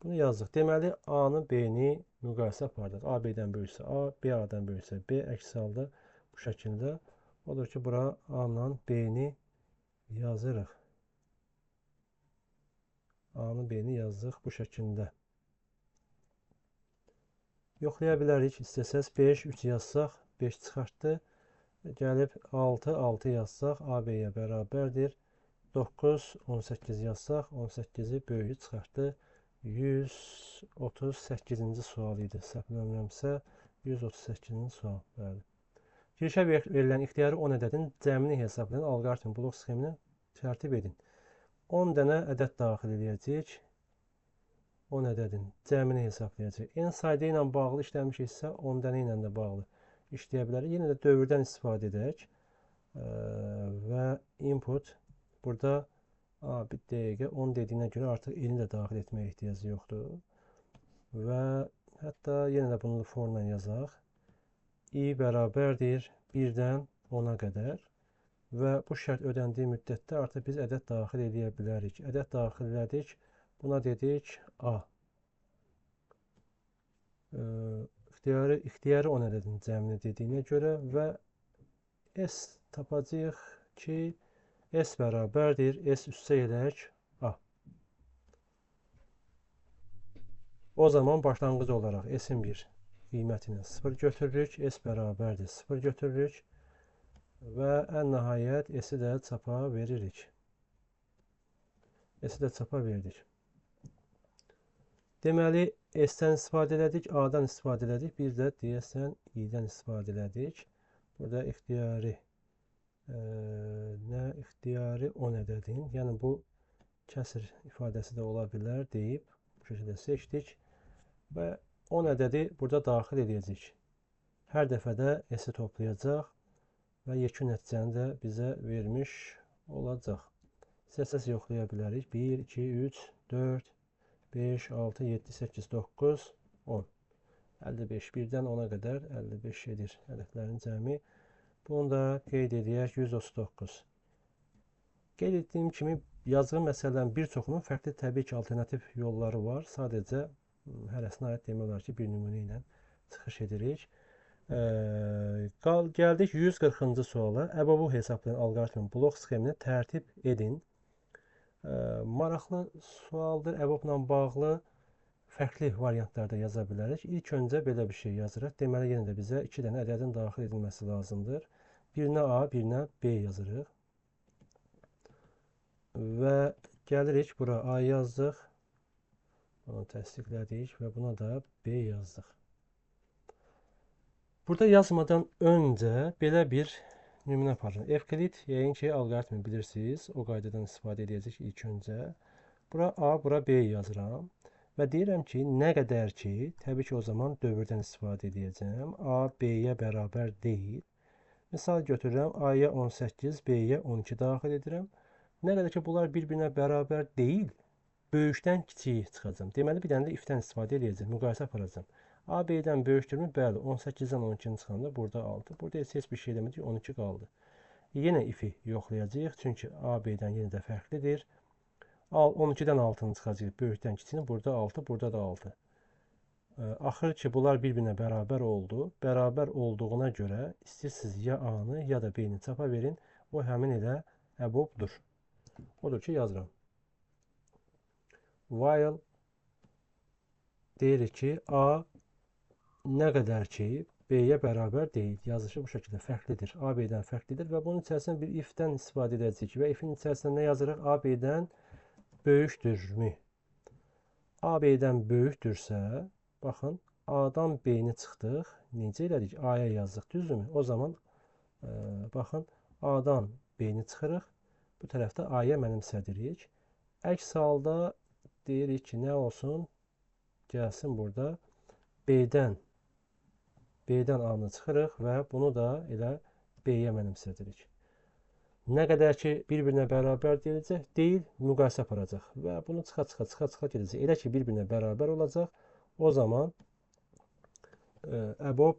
Bunu yazdıq. Deməli, A-nı, B-ni müqayisə apardıq. A, B-dən böyüksə A, B, A-dan böyüksə B, əks halda bu şəkildə. Odur ki, bura A-la B-ni yazırıq. A-nı, B-ni yazdıq bu şəkildə. Yoxlaya bilərik. İstəsəz 5, 3 yazsaq, 5 çıxartdı. Gəlib 6, 6 yazsaq, A, B-yə bərabərdir. 9, 18 yazsaq, 18-i böyüyü çıxartdı. 138-ci sual idi. Səhv eləmirəmsə, 138-ci sual. Bəli. Girişə verilən ixtiyari 10 ədədin cəmini hesablayan alqoritm blok sxemini tərtib edin. 10 dənə ədəd daxil edəcəyik. 10 ədədin cəmini hesablayacaq. N sayda ilə bağlı işləmişiksə 10 dənə ilə də bağlı işləyə bilərik. Yenə də dövrdən istifadə edək. Və input burada bir dəqiqə 10 dediyinə görə artıq N-i də daxil etməyə ehtiyacı yoxdur. Və hətta yenə də bunu formla yazaq. I bərabərdir 1-dən 10-a qədər. Və bu şərt ödəndiyi müddətdə artıq biz ədəd daxil edə bilərik. Ədəd daxil elədik. Buna dedik A. İxtiyari 10 ədədin cəmini dediyinə görə və S tapacağıq ki, S bərabərdir. S üstə edək A. O zaman başlanğıc olaraq S-in bir qiymətini 0 götürürük. S bərabərdir 0 götürürük. Və ən nəhayət S-i də çapa veririk. S-i də çapa verdik. Deməli, S-dən istifadə elədik, A-dan istifadə elədik, bir də deyəsən I-dən istifadə elədik. Burada ixtiyari ixtiyari 10 ədədin, yəni bu kəsr ifadəsi də ola bilər deyib, bu şəkildə seçdik və 10 ədədi burada daxil edəcəyik. Hər dəfədə S-i toplayacaq və yekun nəticəni də bizə vermiş olacaq. İstəsəz yoxlaya bilərik. 1, 2, 3, 4, 5, 6, 7, 8, 9, 10. 55. 1-dən 10-a qədər 55 edir ədədlərin cəmi. Bunu da qeyd edək 139. Qeyd etdiyim kimi yazdığım məsələlərin bir çoxunun fərqli təbii ki, alternativ yolları var. Sadəcə hərəsinə aid demək olar ki, bir nümunə ilə çıxış edirik. Gəldik 140-cı suala. Əbavu hesablayan alqoritmin blok sxemini tərtib edin. Maraqlı sualdır. EBOB-la bağlı fərqli variantlarda yaza bilərik. İlk öncə belə bir şey yazırıq. Deməli, yenə də bizə 2 dənə ədədin daxil edilməsi lazımdır. Birinə A, birinə B yazırıq. Və gəlirik bura A yazdıq. Onu təsdiqlədik və buna da B yazdıq. Burada yazmadan öncə belə bir nümunə aparın. Evclid, yəqin ki, alqoritmi bilirsiniz. O qaydadan istifadə edəcək ilk öncə. Bura A, bura B yazıram. Və deyirəm ki, nə qədər ki, təbii ki, o zaman dövrdən istifadə edəcəm. A, B-yə bərabər deyil. Misal götürürəm, A-ya 18, B-yə 12 daxil edirəm. Nə qədər ki, bunlar bir-birinə bərabər deyil, böyükdən kiçiyi çıxacam. Deməli, bir dənə də if-dən istifadə edəcəm, müqayisə aparacam. A, B-dən böyükdürmü? Bəli, 18-dən 12-ni çıxanda burada 6. Burada heç bir şey eləmədik, 12 qaldı. Yenə if-i yoxlayacağıq, çünki A, B-dən yenə də fərqlidir. 12-dən 6-nı çıxacaq, böyükdən kiçiyini. Burada 6, burada da 6. Axır ki, bunlar bir-birinə bərabər oldu. Bərabər olduğuna görə istəyirsiniz ya A-nı, ya da B-ni çapa verin. O həmin elə EBOB-dur. Odur ki, yazıram. While deyirik ki, A nə qədər ki, B-yə bərabər deyil. Yazışı bu şəkildə fərqlidir. A, B-dən fərqlidir və bunun içərisində bir if-dən istifadə edəcəyik və if-in içərisində nə yazırıq? A, B-dən böyükdürmü? A, B-dən böyükdürsə, baxın, A-dan B-ni çıxdıq. Necə elədik? A-ya yazdıq, düzdürmü? O zaman, baxın, A-dan B-ni çıxırıq. Bu tərəfdə A-ya mənimsədirik. Əks halda deyirik ki, nə olsun? Gəlsin burada B-dən A-nı çıxırıq və bunu da elə B-yə mənimsədirik. Nə qədər ki, bir-birinə bərabər deyiləcək, deyil, müqayisə aparacaq və bunu çıxa gedəcək. Elə ki, bir-birinə bərabər olacaq, o zaman EBOB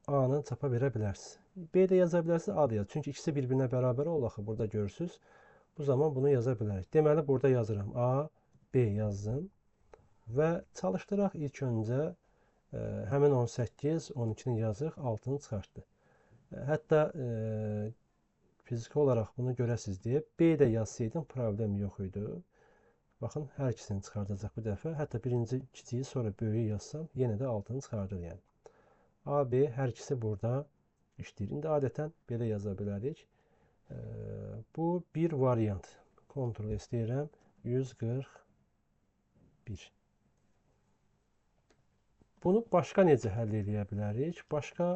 A-nı çapa verə bilərsiniz. B də yaza bilərsiniz, A da yaz. Çünki ikisi bir-birinə bərabər olur, axı, burada görürsünüz. Bu zaman bunu yaza bilərik. Deməli, burada yazıram A, B yazdım və çalışdıraq ilk öncə həmin 18, 12-ni yazıq, 6-nı çıxartdı. Hətta fiziki olaraq bunu görəsiniz deyə B də yazsaydım problem yox idi. Baxın, hər ikisini çıxardacaq bu dəfə. Hətta birinci kiçiyi, sonra böyüyü yazsam, yenə də 6-nı çıxardır yəni. A, B hər ikisi burada işləyir. İndi adətən belə yaza bilərik. Bu bir variant. Kontrol istəyirəm. 141. Bunu başqa necə həll edə bilərik? Başqa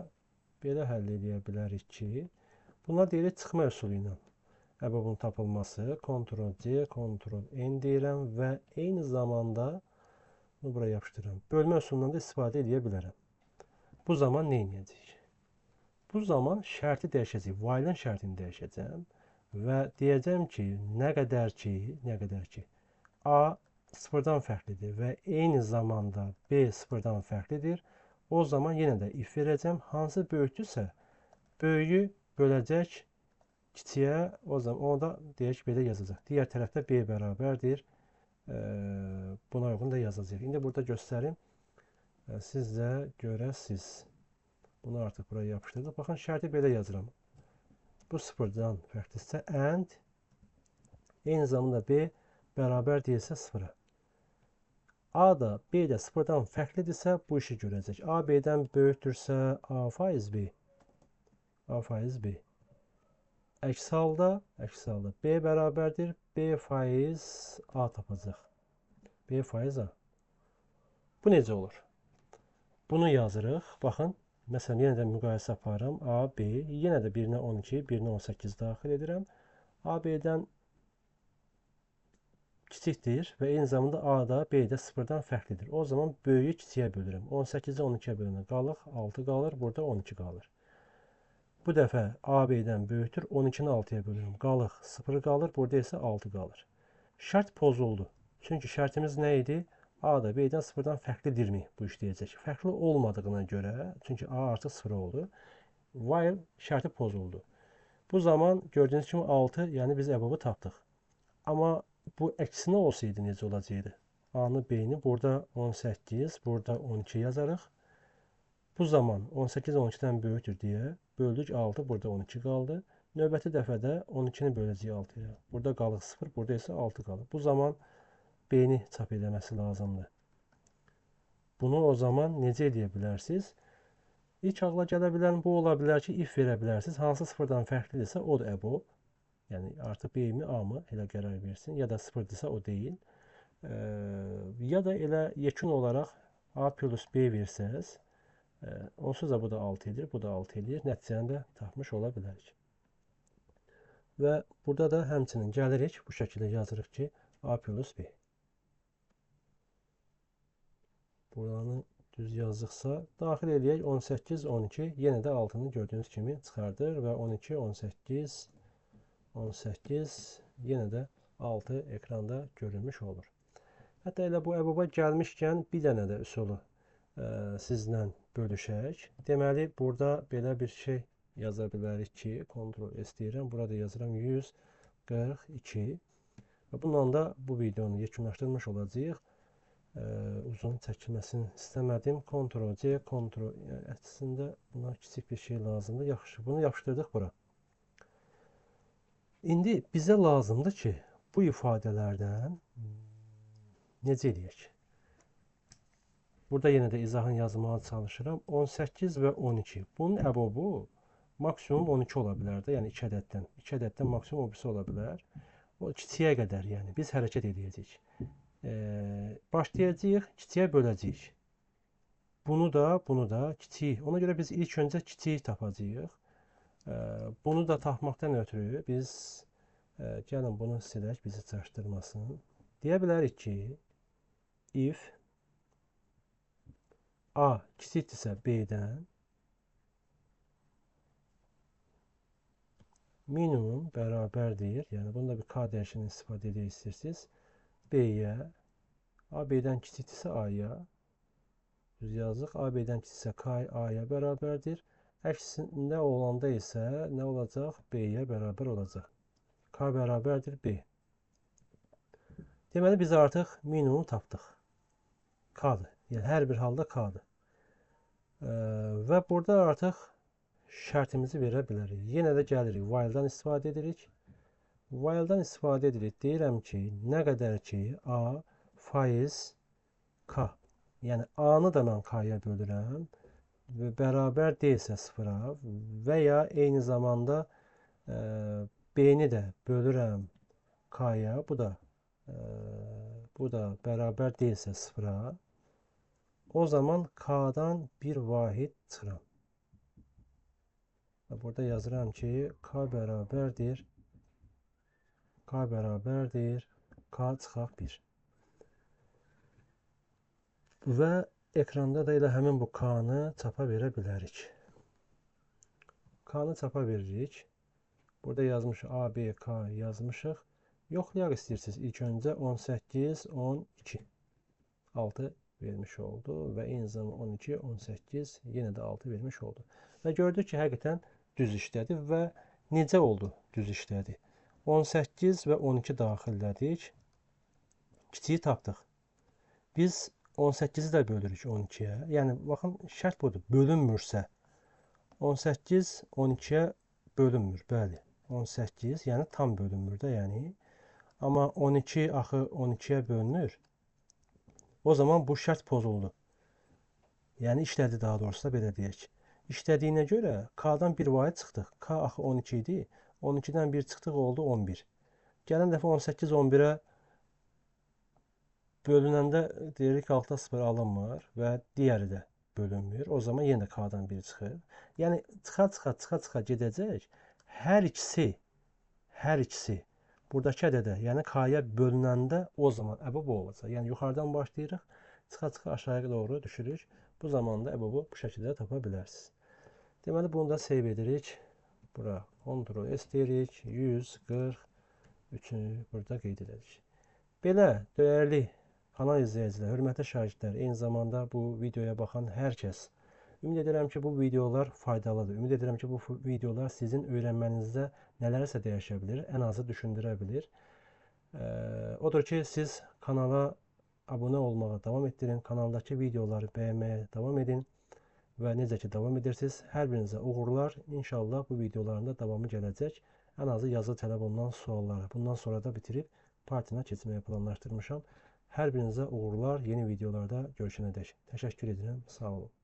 belə həll edə bilərik ki, buna deyirik çıxma üsulu ilə. EBOB-un tapılması, Ctrl-C, Ctrl-N deyirəm və eyni zamanda bunu buraya yapışdırıram. Bölmə üsulundan da istifadə edə bilərəm. Bu zaman nə edəcəyik? Bu zaman şərti dəyişəcəyik. While-ın şərtini dəyişəcəm və deyəcəm ki, nə qədər ki, A sıfırdan fərqlidir və eyni zamanda B sıfırdan fərqlidir. O zaman yenə də if verəcəm. Hansı böyükdürsə, böyüyü böləcək kiçiyə, o zaman onu da deyək belə yazacaq. Digər tərəfdə B bərabərdir. Buna uyğun da yazacaq. İndi burada göstərim. Siz də görəsiz. Bunu artıq buraya yapışdırdım. Baxın, şərti belə yazıram. Bu sıfırdan fərqlidirsə and eyni zamanda B bərabər deyilsə sıfıra. A da B də sıfırdan fərqlidirsə bu işi görəcək. A B-dən böyükdürsə A faiz B. A faiz B. Əks halda B bərabərdir. B faiz A tapacaq. B faiz A. Bu necə olur? Bunu yazırıq. Baxın. Məsələn, yenə də müqayisə aparıram. A, B. Yenə də birinə 12, birinə 18 daxil edirəm. A, B-dən kiçikdir və eyni zamanda A da B də sıfırdan fərqlidir. O zaman böyüyü kiçiyə bölürəm. 18-i 12-yə bölünür. Qalıq 6 qalır. Burada 12 qalır. Bu dəfə A B-dən böyükdür. 12-ni 6-ya bölürəm. Qalıq 0 qalır. Burada isə 6 qalır. Şərt pozuldu. Çünki şərtimiz nə idi? A da B-dən sıfırdan fərqlidirmi? Bu işləyəcək. Fərqli olmadığına görə, çünki A artıq 0 oldu. While şərti pozuldu. Bu zaman gördüyünüz kimi 6, yəni biz EBOB-u tapdıq. Amma bu əksinə olsaydı necə olacaqdı? A-nı, B-ni burada 18, burada 12 yazarıq. Bu zaman 18 12-dən böyükdür deyə böldük 6, burada 12 qaldı. Növbəti dəfədə 12-ni böləcəyik 6 ilə. Burada qalır 0, burada isə 6 qalır. Bu zaman B-ni çap eləməsi lazımdır. Bunu o zaman necə edə bilərsiniz? İlk ağla gələ bilən bu ola bilər ki, if verə bilərsiniz. Hansı sıfırdan fərqlidirsə o da EBOB. Yəni artıq B-mi, A-mı elə qərar versin. Ya da sıfırdırsa o deyil. Ya da elə yekun olaraq A plus B versəz, onsuz da bu da 6 edir, bu da 6 edir. Nəticəni də tapmış ola bilərik. Və burada da həmçinin gəlirik, bu şəkildə yazırıq ki, A plus B. Buranı düz yazdıqsa, daxil eləyək 18, 12, yenə də 6-nı gördüyünüz kimi çıxardır və 12, 18, 18, yenə də 6 ekranda görülmüş olur. Hətta elə bu əbuba gəlmişkən bir dənə də üsulu sizlə bölüşək. Deməli, burada belə bir şey yaza bilərik ki, Ctrl S deyirəm, burada yazıram 142 və bununla da bu videonu yekunlaşdırmış olacağıq. Uzun çəkilməsini istəmədim. Ctrl C, Ctrl əslində buna kiçik bir şey lazımdır. Yaxşı, bunu yapışdırdıq bura. İndi bizə lazımdır ki, bu ifadələrdən necə eləyək? Burada yenə də izahını yazmağa çalışıram. 18 və 12. Bunun əbobu maksimum 12 ola bilər də, yəni 2 ədəddən. 2 ədəddən maksimum o birisi ola bilər. O kiçiyə qədər, yəni biz hərəkət edəcəyik. Başlayacağıq, kiçiyə böləcəyik. Bunu da kiçik. Ona görə biz ilk öncə kiçik tapacağıq. Bunu da tapmaqdan ötürü biz gəlin bunu silək, bizi çaşdırmasın. Deyə bilərik ki, if A kiçikdirsə B-dən minimum bərabərdir. Yəni bunu da bir K dəyişənindən istifadə edə istəyirsiniz. B-yə, A B-dən kiçikdirsə A-ya, düz yazıq, A B-dən kiçiksə K A-ya bərabərdir. Əksində olanda isə nə olacaq? B-yə bərabər olacaq. K bərabərdir B. Deməli, biz artıq minimum tapdıq. K-dır. Yəni, hər bir halda K-dır. Və burada artıq şərtimizi verə bilərik. Yenə də gəlirik, while-dan istifadə edirik. While-dan istifadə edirik. Deyirəm ki, nə qədər ki, A faiz K. Yəni, A-nı da mən K-ya bölürəm və bərabər deyilsə sıfıra və ya eyni zamanda B-ni də bölürəm K-ya, bu da bərabər deyilsə sıfıra, o zaman K-dan bir vahid çıxıram. Və burada yazıram ki, K bərabərdir K çıxaq 1. Və ekranda da elə həmin bu K-nı çapa verə bilərik. K-nı çapa veririk. Burada yazmışıq A, B, K yazmışıq. Yoxlayaq istəyirsiniz. İlk öncə 18, 12. 6 vermiş oldu və eyni zamanda 12, 18 yenə də 6 vermiş oldu. Və gördük ki, həqiqətən düz işlədi və necə oldu düz işlədi? 18 və 12 daxillədik. Kiçiyi tapdıq. Biz 18-i də bölürük 12-yə. Yəni, baxın, şərt budur. Bölünmürsə 18 12-yə bölünmür. Bəli, 18, yəni tam bölünmür də, yəni. Amma 12 axı 12-yə bölünür. O zaman bu şərt pozuldu. Yəni, işlədi daha doğrusu da belə deyək. İşlədiyinə görə K-dan bir vahid çıxdıq. K axı 12 idi. 12-dən 1 çıxdıq, oldu 11. Gələn dəfə 18 11-ə bölünəndə deyirik altda 0 alınmır və digəri də bölünmür. O zaman yenə K-dan 1 çıxır. Yəni, çıxa gedəcək. Hər ikisi buradakı ədədə, yəni K-ya bölünəndə o zaman əbubu olacaq. Yəni, yuxarıdan başlayırıq, çıxa aşağıya doğru düşürük. Bu zaman da əbubu bu şəkildə tapa bilərsiniz. Deməli, bunu da save edirik. Bura Ctrl S deyirik. 143-ü burada qeyd edirik. Belə, dəyərli kanal izləyicilər, hörmətli şagirdlər, eyni zamanda bu videoya baxan hər kəs, ümid edirəm ki, bu videolar faydalıdır. Ümid edirəm ki, bu videolar sizin öyrənmənizdə nələrsə dəyişə bilir, ən azı düşündürə bilir. Odur ki, siz kanala abunə olmağa davam etdirin, kanaldakı videoları bəyənməyə davam edin və necə ki davam edirsiniz. Hər birinizə uğurlar. İnşallah bu videoların da davamı gələcək. Ən azı yazılı tələb olunan sualları bundan sonra da bitirib Pythona keçməyi planlaşdırmışam. Hər birinizə uğurlar. Yeni videolarda görüşənədək. Təşəkkür edirəm. Sağ olun.